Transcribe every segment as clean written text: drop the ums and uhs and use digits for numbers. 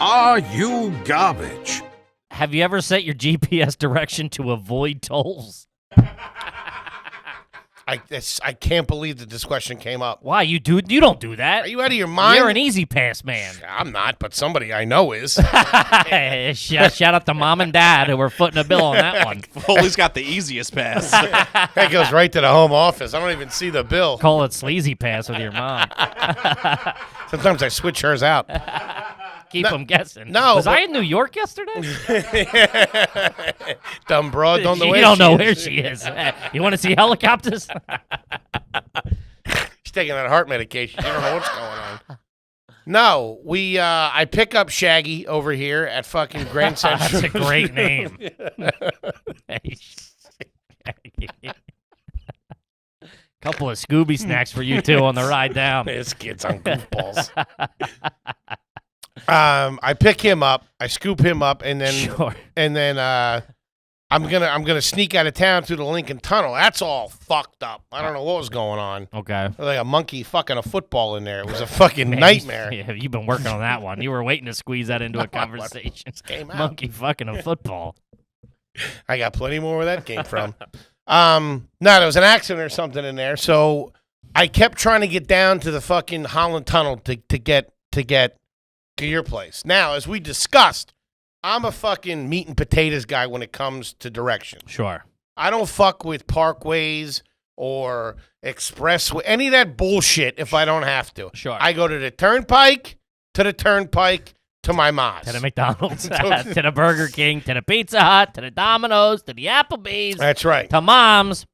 Are you garbage? Have you ever set your GPS direction to avoid tolls? I can't believe that this question came up. Why? You don't do that. Are you out of your mind? You're an easy pass man. I'm not, but somebody I know is. Shout out to mom and dad who were footing a bill on that one. Foley's got the easiest pass. That goes right to the home office. I don't even see the bill. Call it sleazy pass with your mom. Sometimes I switch hers out. Keep them guessing. No. Was I in New York yesterday? Dumb broad, don't know where You don't know where she she is. You want to see helicopters? She's taking that heart medication. You don't know what's going on. No, I pick up Shaggy over here at fucking Grand Central. That's a great name. Couple of Scooby snacks for you two on the ride down. This kid's on goofballs. I pick him up, I scoop him up, and then I'm gonna sneak out of town through the Lincoln Tunnel. That's all fucked up. I don't know what was going on. Okay. Like a monkey fucking a football in there. It was a fucking nightmare. Yeah, you've been working on that one. You were waiting to squeeze that into a conversation. Came out. Monkey fucking a football. I got plenty more where that came from. No, there was an accident or something in there. So I kept trying to get down to the fucking Holland Tunnel to get to your place. Now, as we discussed, I'm a fucking meat and potatoes guy when it comes to direction. Sure. I don't fuck with parkways or expressway, any of that bullshit if I don't have to. Sure. I go to the turnpike, to my mom's. To the McDonald's, to the Burger King, to the Pizza Hut, to the Domino's, to the Applebee's. That's right. To Mom's.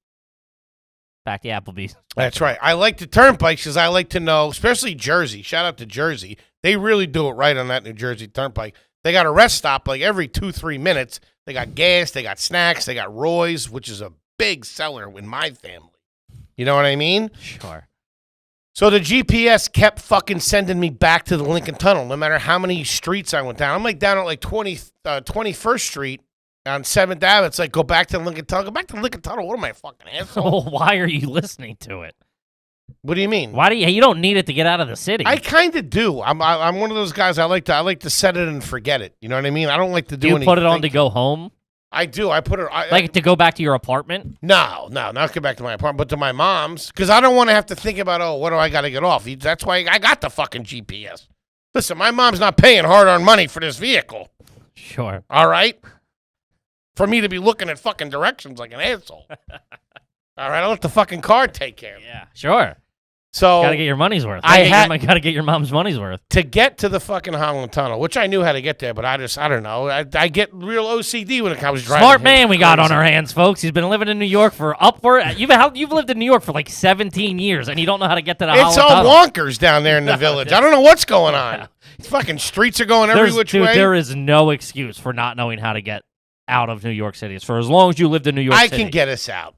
Back to Applebee's. That's right. I like the turnpike because I like to know, especially Jersey. Shout out to Jersey. They really do it right on that New Jersey Turnpike. They got a rest stop like every 2-3 minutes. They got gas, they got snacks, they got Roy's, which is a big seller in my family. You know what I mean? Sure. So the GPS kept fucking sending me back to the Lincoln Tunnel, no matter how many streets I went down. I'm like down at like 21st Street on 7th Ave. It's like, go back to the Lincoln Tunnel. Go back to the Lincoln Tunnel. What am I, a fucking asshole? Why are you listening to it? What do you mean? Why do you don't need it to get out of the city? I kind of do. I'm one of those guys. I like to set it and forget it. You know what I mean? I don't like to do anything. You put it on to go home? I do. I put it to go back to your apartment? No, not go back to my apartment, but to my mom's, because I don't want to have to think about, what do I got to get off? That's why I got the fucking GPS. Listen, my mom's not paying hard-earned money for this vehicle. Sure. All right? For me to be looking at fucking directions like an asshole. All right, I'll let the fucking car take care of it. Yeah, sure. So gotta get your money's worth. Gotta get your mom's money's worth. To get to the fucking Holland Tunnel, which I knew how to get there, but I don't know. I get real OCD when it comes to driving. Smart man we got on our hands, folks. He's been living in New York for upward. You've lived in New York for like 17 years, and you don't know how to get to the Holland Tunnel. It's all wonkers down there in the village. I don't know what's going on. Fucking streets are going every which way. There is no excuse for not knowing how to get out of New York City. For as long as you lived in New York City. I can get us out.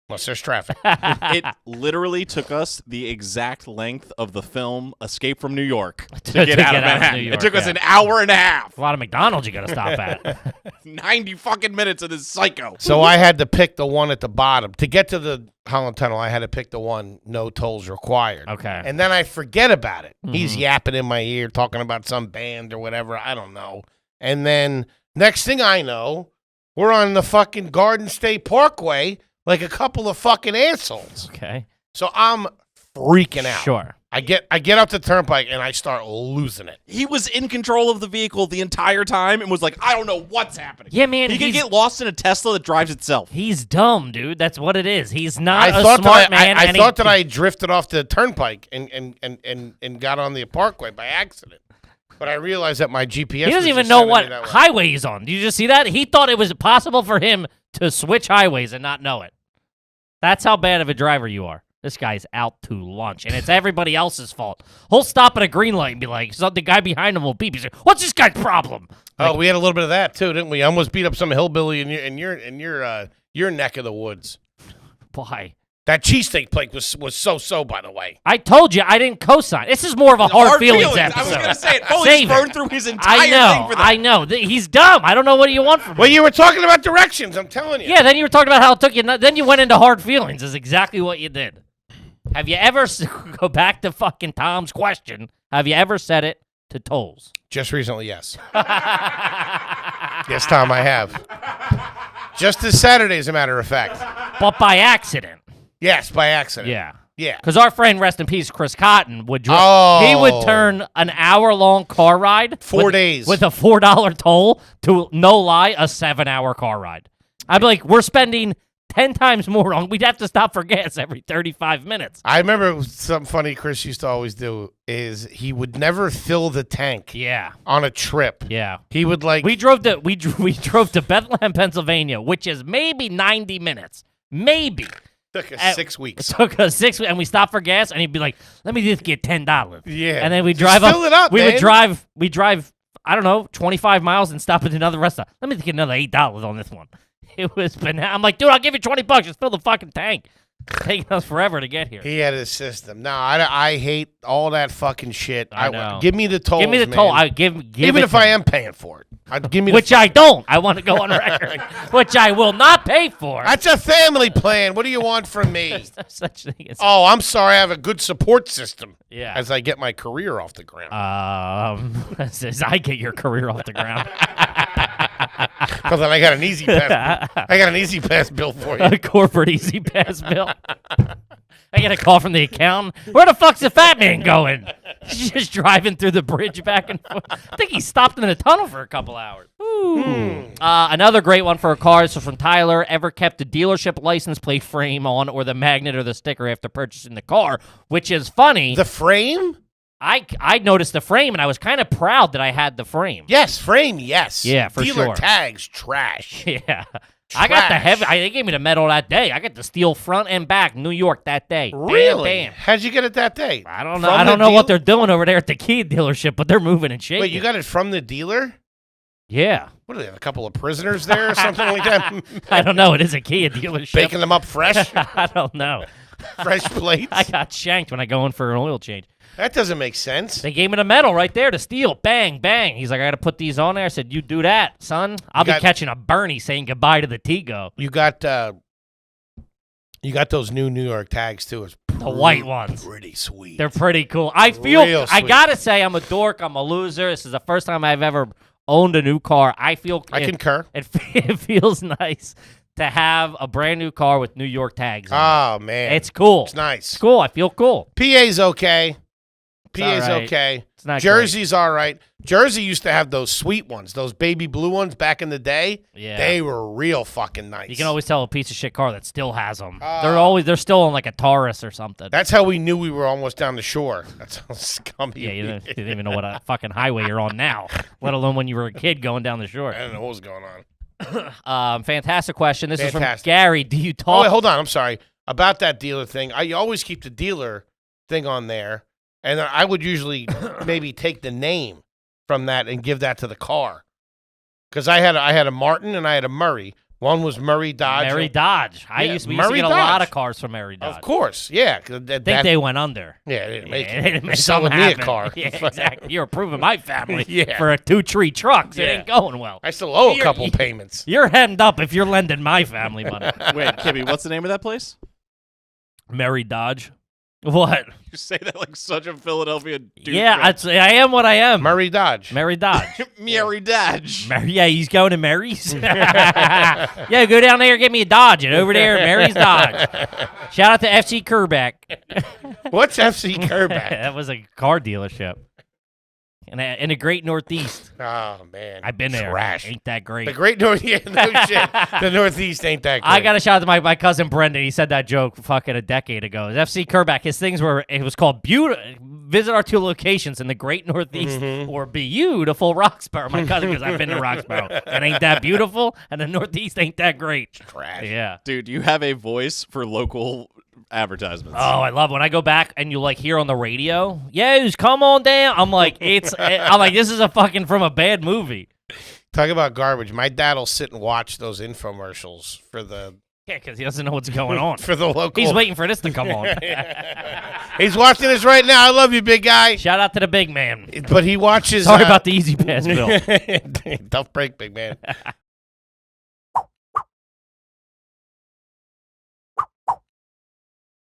Unless there's traffic. It literally took us the exact length of the film Escape from New York to get out of Manhattan. New York, it took us an hour and a half. A lot of McDonald's you got to stop at. 90 fucking minutes of this psycho. So I had to pick the one at the bottom. To get to the Holland Tunnel, I had to pick the one, no tolls required. Okay. And then I forget about it. Mm-hmm. He's yapping in my ear, talking about some band or whatever. I don't know. And then next thing I know, we're on the fucking Garden State Parkway like a couple of fucking assholes. Okay. So I'm freaking out. Sure. I get up the turnpike and I start losing it. He was in control of the vehicle the entire time and was like, I don't know what's happening. Yeah, man. He can get lost in a Tesla that drives itself. He's dumb, dude. That's what it is. He's not a smart man. I thought that I drifted off the turnpike and got on the parkway by accident. But I realized that my GPS. He doesn't even know what highway he's on. Did you just see that? He thought it was possible for him to switch highways and not know it. That's how bad of a driver you are. This guy's out to lunch, and it's everybody else's fault. He'll stop at a green light and be like, so the guy behind him will beep. He's like, what's this guy's problem? Like, we had a little bit of that, too, didn't we? I almost beat up some hillbilly in your neck of the woods. Why? That cheesesteak plate was so, by the way. I told you I didn't co-sign. This is more of a hard feelings episode. I was going to say it. Foley's burned through his entire thing for that. I know. He's dumb. I don't know what you want from him. Well, you were talking about directions, I'm telling you. Yeah, then you were talking about how it took you. Then you went into hard feelings is exactly what you did. Have you ever, go back to fucking Tom's question, have you ever set it to tolls? Just recently, yes. Yes, Tom, I have. Just this Saturday, as a matter of fact. But by accident. Yes, by accident. Yeah. Yeah. Because our friend, rest in peace, Chris Cotton, would Oh. he would turn an hour-long car ride 4 days with a $4 toll to, no lie, a 7-hour car ride. I'd be like, we're spending 10 times more on. We'd have to stop for gas every 35 minutes. I remember something funny Chris used to always do is he would never fill the tank. Yeah. On a trip. Yeah. He would like. We drove to Bethlehem, Pennsylvania, which is maybe 90 minutes. Maybe. Took us 6 weeks. It took us 6 weeks, and we stopped for gas, and he'd be like, "Let me just get $10." Yeah. And then we Just drive fill it up, We man. would drive. I don't know, 25 miles and stop at another restaurant. Let me get another $8 on this one. It was banana. I'm like, dude, I'll give you $20. Just fill the fucking tank. Taking us forever to get here. He had his system. No, I hate all that fucking shit. I know. Give me the tolls, Give me the man. toll. I give Even it if to I me. am paying for it. Give me Which I don't. I want to go on record. Which I will not pay for. That's a family plan. What do you want from me? There's no such thing as Oh, I'm sorry. I have a good support system. Yeah. As I get my career off the ground. As I get your career off the ground. Because then I got an easy pass. I got an easy pass bill for you. A corporate easy pass bill. I get a call from the accountant. Where the fuck's the fat man going? He's just driving through the bridge back and forth. I think he stopped in the tunnel for a couple hours. Another great one for a car. This is from Tyler. Ever kept a dealership license plate frame on or the magnet or the sticker after purchasing the car? Which is funny. The frame? I noticed the frame, and I was kind of proud that I had the frame. Yes, frame, yes. Yeah, for Dealer sure. tags, trash. Yeah. I got the Trash. heavy. They gave me the medal that day. I got the steel front and back, New York that day. Really? Bam, bam. How'd you get it that day? I don't know. From I don't the know what deal- they're doing over there at the Kia dealership, but they're moving and shaking. Wait, you got it from the dealer? Yeah. What do they have, a couple of prisoners there or something like that? I don't know. It is a Kia dealership. Baking them up fresh? I don't know. Fresh plates? I got shanked when I go in for an oil change. That doesn't make sense. They gave me the medal right there, the steel. Bang, bang. He's like, I got to put these on there. I said, you do that, son. I'll be catching a Bernie saying goodbye to the Tigo. You got those new New York tags, too. It's The white ones. pretty sweet. They're pretty cool. I feel, Real I sweet. got to say, I'm a dork. I'm a loser. This is the first time I've ever owned a new car. I concur. It feels nice to have a brand new car with New York tags on Oh, it. man. It's cool. It's nice. It's cool. I feel cool. PA's okay. PA's all right. okay. It's not Jersey's all right. Jersey used to have those sweet ones, those baby blue ones back in the day. Yeah. They were real fucking nice. You can always tell a piece of shit car that still has them. They're still on like a Taurus or something. That's how we knew we were almost down the shore. That's how scummy. Yeah, you didn't even know what a fucking highway you're on now, let alone when you were a kid going down the shore. I don't know what was going on. Fantastic question. This is from Fantastic. Gary. Do you Oh, talk? wait, hold on. I'm sorry. About that dealer thing, I always keep the dealer thing on there, and then I would usually maybe take the name from that and give that to the car. Because I had a Martin and I had a Murray. One was Murray Dodge. Mary Dodge. We used to get a lot of cars from Mary Dodge. Of course, yeah. I think they went under. Yeah, they didn't make Yeah, it. they didn't They're make selling something me a happen. car. Yeah, exactly. You're approving my family Yeah. for a 2-tree truck. It Yeah. ain't going well. I still owe a You're- couple payments. You're heading up if you're lending my family money. Wait, Kippy, what's the name of that place? Mary Dodge. What? You say that like such a Philadelphia dude. Yeah, I am what I am. Murray Dodge. Mary Dodge. Mary Dodge. Yeah, he's going to Mary's. Yeah, go down there and get me a Dodge. And over there, Mary's Dodge. Shout out to FC Kerbeck. What's FC Kerbeck? That was a car dealership in the Great Northeast. Oh, man. I've been there. Trash. Ain't that great? The Great North, yeah, no shit. The Northeast ain't that great. I got to shout out to my cousin Brendan. He said that joke fucking a decade ago. It was FC Kerbeck. His things it was called visit our 2 locations in the Great Northeast or beautiful Roxborough. My cousin goes, I've been to Roxborough. And ain't that beautiful? And the Northeast ain't that great. Trash. Yeah. Dude, you have a voice for local advertisements. Oh, I love when I go back and you like hear on the radio, "Yes, come on down." I'm like, this is a fucking from a bad movie. Talk about garbage. My dad will sit and watch those infomercials for the Yeah, because he doesn't know what's going on. for the local. He's waiting for this to come on. He's watching this right now. I love you, big guy. Shout out to the big man. But he watches. Sorry about the Easy Pass bill. Tough break, big man.